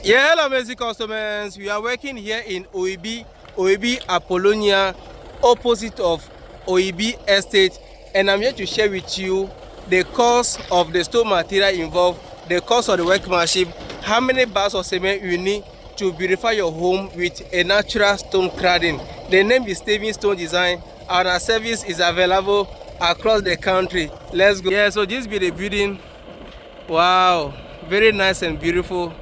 Yeah, hello, amazing customers. We are working here in Oibi Apollonia, opposite of Oibi Estate, and I'm here to share with you the cost of the stone material involved, the cost of the workmanship, how many bars of cement you need to beautify your home with a natural stone cladding. The name is Steven Stone Design, and our service is available across the country. Let's go. Yeah, so this be the building. Wow, very nice and beautiful.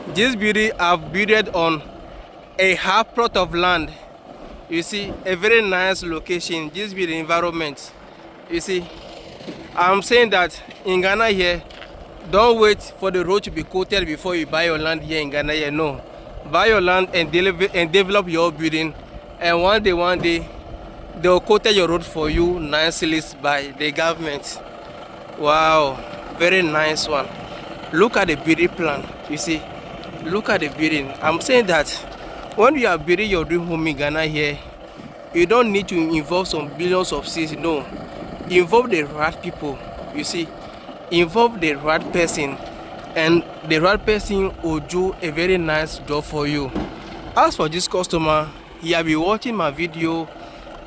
This building I've built on a half plot of land. You see, a very nice location. This be the environment. You see, I'm saying that in Ghana here, don't wait for the road to be coated before you buy your land here in Ghana here. No, buy your land and develop your building, and one day they'll coat your road for you nicely by the government. Wow, very nice one. Look at the building plan. You see, look at the building. I'm saying that when you are building your dream home in Ghana here, you don't need to involve some billions of cities. No, involve the right people. You see, involve the right person, and the right person will do a very nice job for you. As for this customer, he has been watching my video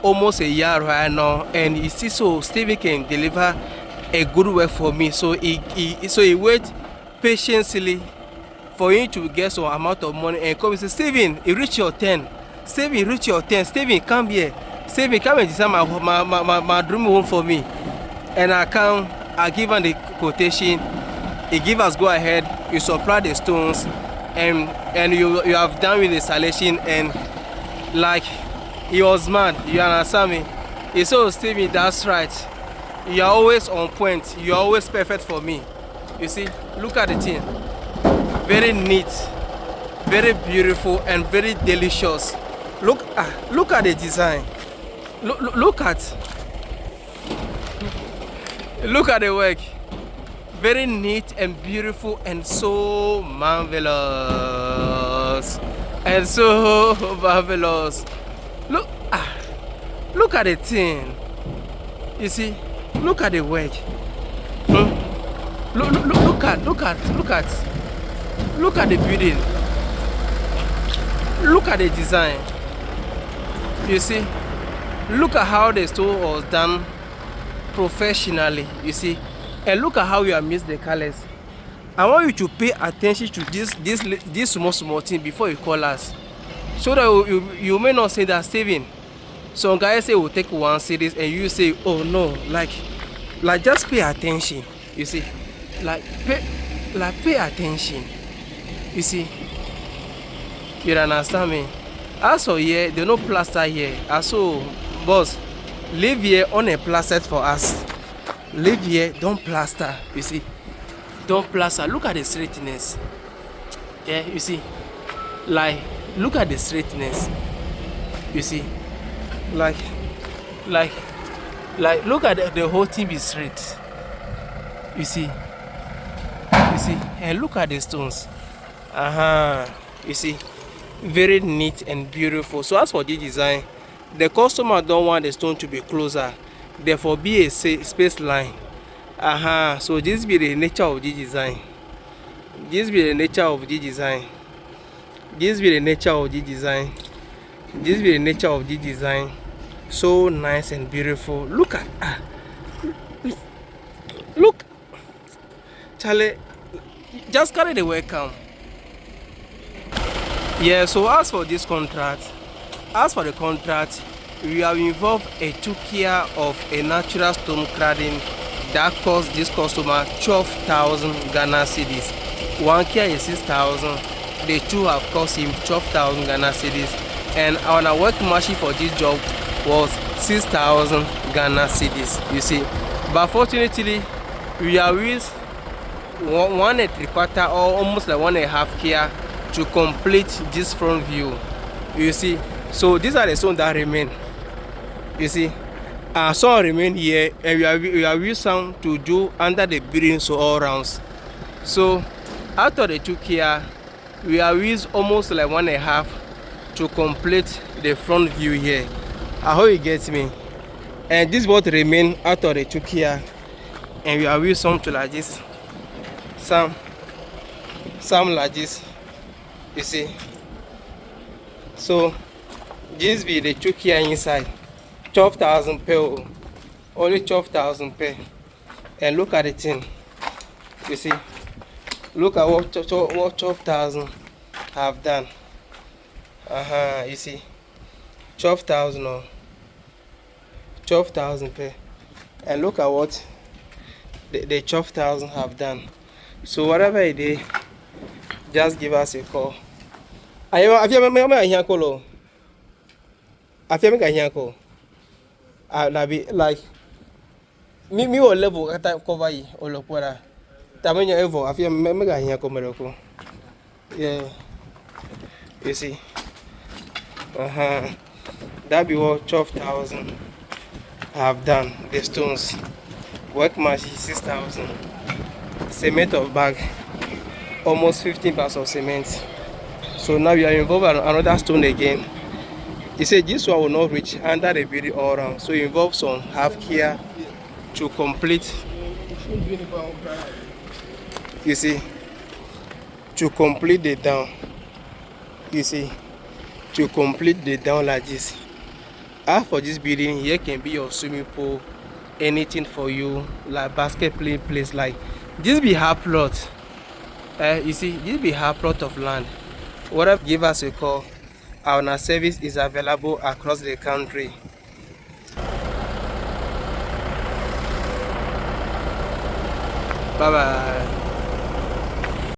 almost a year right now, and he sees so Steven can deliver a good work for me. So he wait patiently for you to get some amount of money and come and say, Steven, you reach your 10. Steven, reach your 10. Steven, come here. Steven, come and design my dream home for me. And I give him the quotation. He give us go ahead. You supply the stones, and you have done with the installation, and like he was mad. You understand me? He said, Steven, that's right. You are always on point. You are always perfect for me. You see, look at the thing. Very neat, very beautiful, and very delicious. Look at the design. Look at the work. Very neat and beautiful, and so marvelous, and so marvelous. Look at the thing. You see, look at the work. Look at the building. Look at the design. You see, look at how the store was done professionally. You see, and look at how you have mixed the colors. I want you to pay attention to this small thing before you call us, so that you may not say that, Steven, some guys say we'll take one series, and you say, oh no, like just pay attention. You see, pay attention. You see, you understand me? Also here, they no plaster here. Also, boss, live here on a plaster for us. Live here, don't plaster. You see, don't plaster. Look at the straightness. Yeah, you see, like look at the straightness. You see, like look at the whole thing be straight. You see, and look at the stones. You see, very neat and beautiful. So as for the design, the customer don't want the stone to be closer, therefore be a space line. So this be the nature of the design. This be the nature of the design. This be the nature of the design. This be the nature of the design. So nice and beautiful. Look at look, Charlie, just carry the work come. Yeah, so as for this contract, we have involved a 2 care of a natural stone cladding that cost this customer 12,000 Ghana cedis. 1 care is 6,000. The 2 have cost him 12,000 Ghana cedis, and our workmanship for this job was 6,000 Ghana cedis. You see, but fortunately, we have used 1 3/4 or almost like 1 1/2 care to complete this front view. You see, so these are the stones that remain. You see, some remain here, and we have used some to do under the building, so all rounds. So after the 2 care, we have used almost like 1 1/2 to complete the front view here. I hope you get me. And this is what remain after the 2 care, and we have used some to like this, some like this. You see, so this be the chook here inside. 12,000 per, only 12,000 per. And look at the thing. You see, look at what 12,000 have done. You see, 12,000 or 12,000 per. And look at what the 12,000 have done. So whatever it is, just give us a call. Have you ever call? Have you ever call? Like me will level at time cover you or look what I Tamanya ever. Have you ever here come? Yeah, you see, that be what 12,000 have done. The stones, workmanship 6,000, cement of bag, almost 15 bags of cement. So now we are involved in another stone again. He said this one will not reach under the building all around. So it involves some half care to complete. You see, to complete the down. You see, to complete the down like this. Half for this building here can be your swimming pool, anything for you, like basket playing place. Like this be half plot. You see, this be half plot of land. Whatever, give us a call. Our service is available across the country. Bye bye.